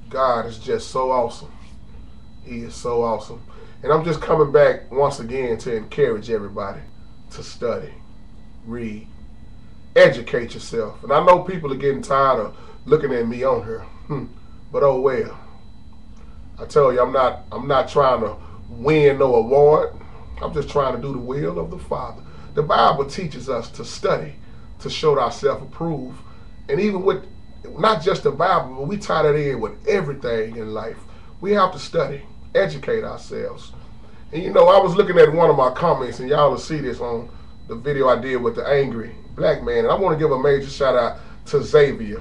God is just so awesome. He is so awesome. And I'm just coming back once again to encourage everybody to study, read, educate yourself. And I know people are getting tired of looking at me on here. But oh well. I tell you, I'm not trying to win no award. I'm just trying to do the will of the Father. The Bible teaches us to study, to show ourselves approved. And even with not just the Bible, but we tie that in with everything in life. We have to study, educate ourselves. And you know, I was looking at one of my comments, and y'all will see this on the video I did with the angry black man. And I want to give a major shout out to Xavier.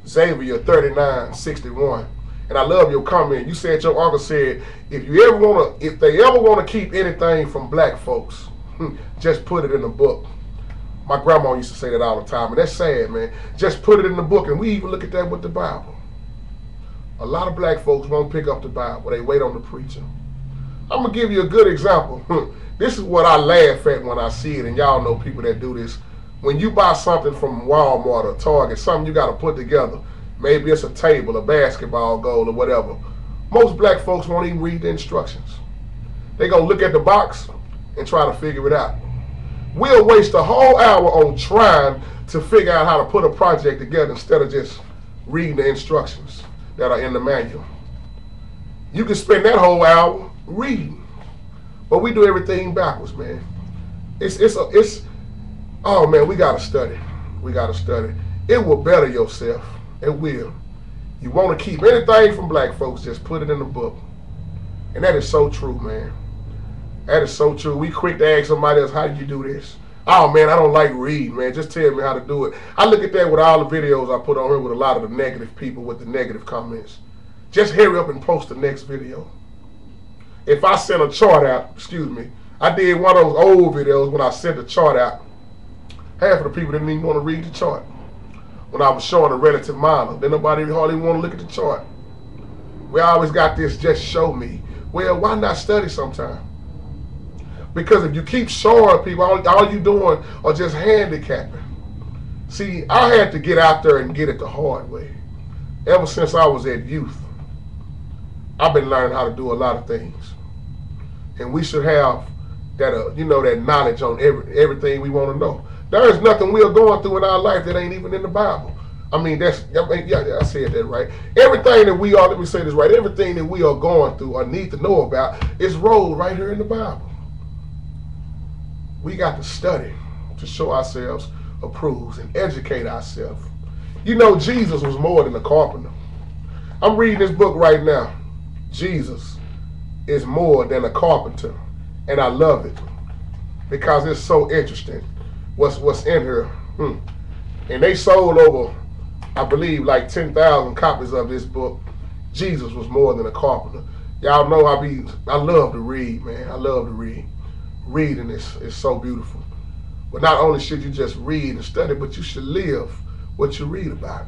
Xavier 3961. And I love your comment. You said your uncle said, if they ever want to keep anything from black folks, just put it in the book. My grandma used to say that all the time, and that's sad, man. Just put it in the book, and we even look at that with the Bible. A lot of black folks won't pick up the Bible. They wait on the preacher. I'm going to give you a good example. This is what I laugh at when I see it, and y'all know people that do this. When you buy something from Walmart or Target, something you got to put together, maybe it's a table, a basketball goal, or whatever, most black folks won't even read the instructions. They're going to look at the box and try to figure it out. We'll waste a whole hour on trying to figure out how to put a project together instead of just reading the instructions that are in the manual. You can spend that whole hour reading, but we do everything backwards, man. Oh man, we gotta study. We gotta study. It will better yourself. It will. You want to keep anything from black folks, just put it in the book. And that is so true, man. That is so true. We quick to ask somebody else, how do you do this? Oh man, I don't like reading, man. Just tell me how to do it. I look at that with all the videos I put on here with a lot of the negative people with the negative comments. Just hurry up and post the next video. If I send a chart out, I did one of those old videos when I sent a chart out. Half of the people didn't even want to read the chart. When I was showing a relative minor, then nobody hardly want to look at the chart. We always got this, just show me. Well, why not study sometime? Because if you keep showing people, all you doing are just handicapping. See, I had to get out there and get it the hard way. Ever since I was at youth, I've been learning how to do a lot of things. And we should have that, that knowledge on everything we want to know. There is nothing we are going through in our life that ain't even in the Bible. I said that right. Everything that we are, let me say this right, everything that we are going through or need to know about is rolled right here in the Bible. We got to study to show ourselves approved and educate ourselves. You know, Jesus was more than a carpenter. I'm reading this book right now. Jesus is more than a carpenter, and I love it because it's so interesting what's in here. And they sold over, I believe, like 10,000 copies of this book. Jesus was more than a carpenter. Y'all know I love to read, man. I love to read. Reading is so beautiful. But not only should you just read and study, but you should live what you read about.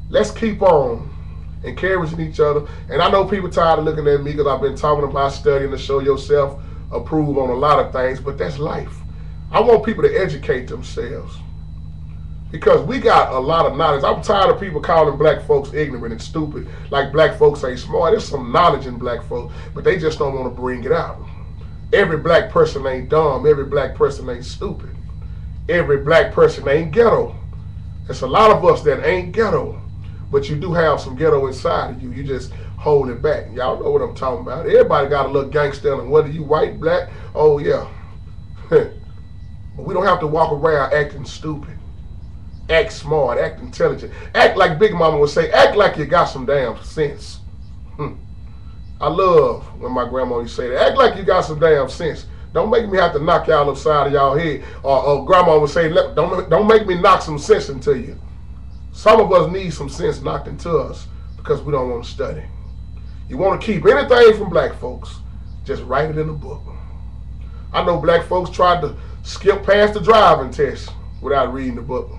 Let's keep on encouraging each other. And I know people tired of looking at me because I've been talking about studying to show yourself approved on a lot of things, but that's life. I want people to educate themselves because we got a lot of knowledge. I'm tired of people calling black folks ignorant and stupid, like black folks ain't smart. There's some knowledge in black folks, but they just don't want to bring it out. Every black person ain't dumb. Every black person ain't stupid. Every black person ain't ghetto. There's a lot of us that ain't ghetto, but you do have some ghetto inside of you. You just hold it back. Y'all know what I'm talking about. Everybody got a little gangster, and whether you white, black, oh yeah. But we don't have to walk around acting stupid. Act smart, act intelligent. Act like Big Mama would say, act like you got some damn sense. I love when my grandma used to say that. Act like you got some damn sense. Don't make me have to knock y'all upside of y'all head. Or grandma would say, don't make me knock some sense into you. Some of us need some sense knocked into us because we don't want to study. You want to keep anything from black folks, just write it in a book. I know black folks tried to skip past the driving test without reading the book.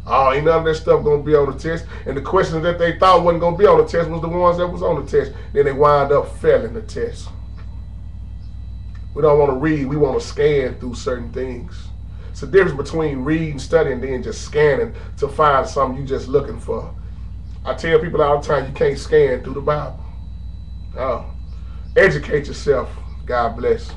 Oh, ain't none of that stuff going to be on the test. And the questions that they thought wasn't going to be on the test was the ones that was on the test. Then they wind up failing the test. We don't want to read. We want to scan through certain things. It's the difference between reading, studying, and then just scanning to find something you're just looking for. I tell people all the time, you can't scan through the Bible. Oh, educate yourself. God bless.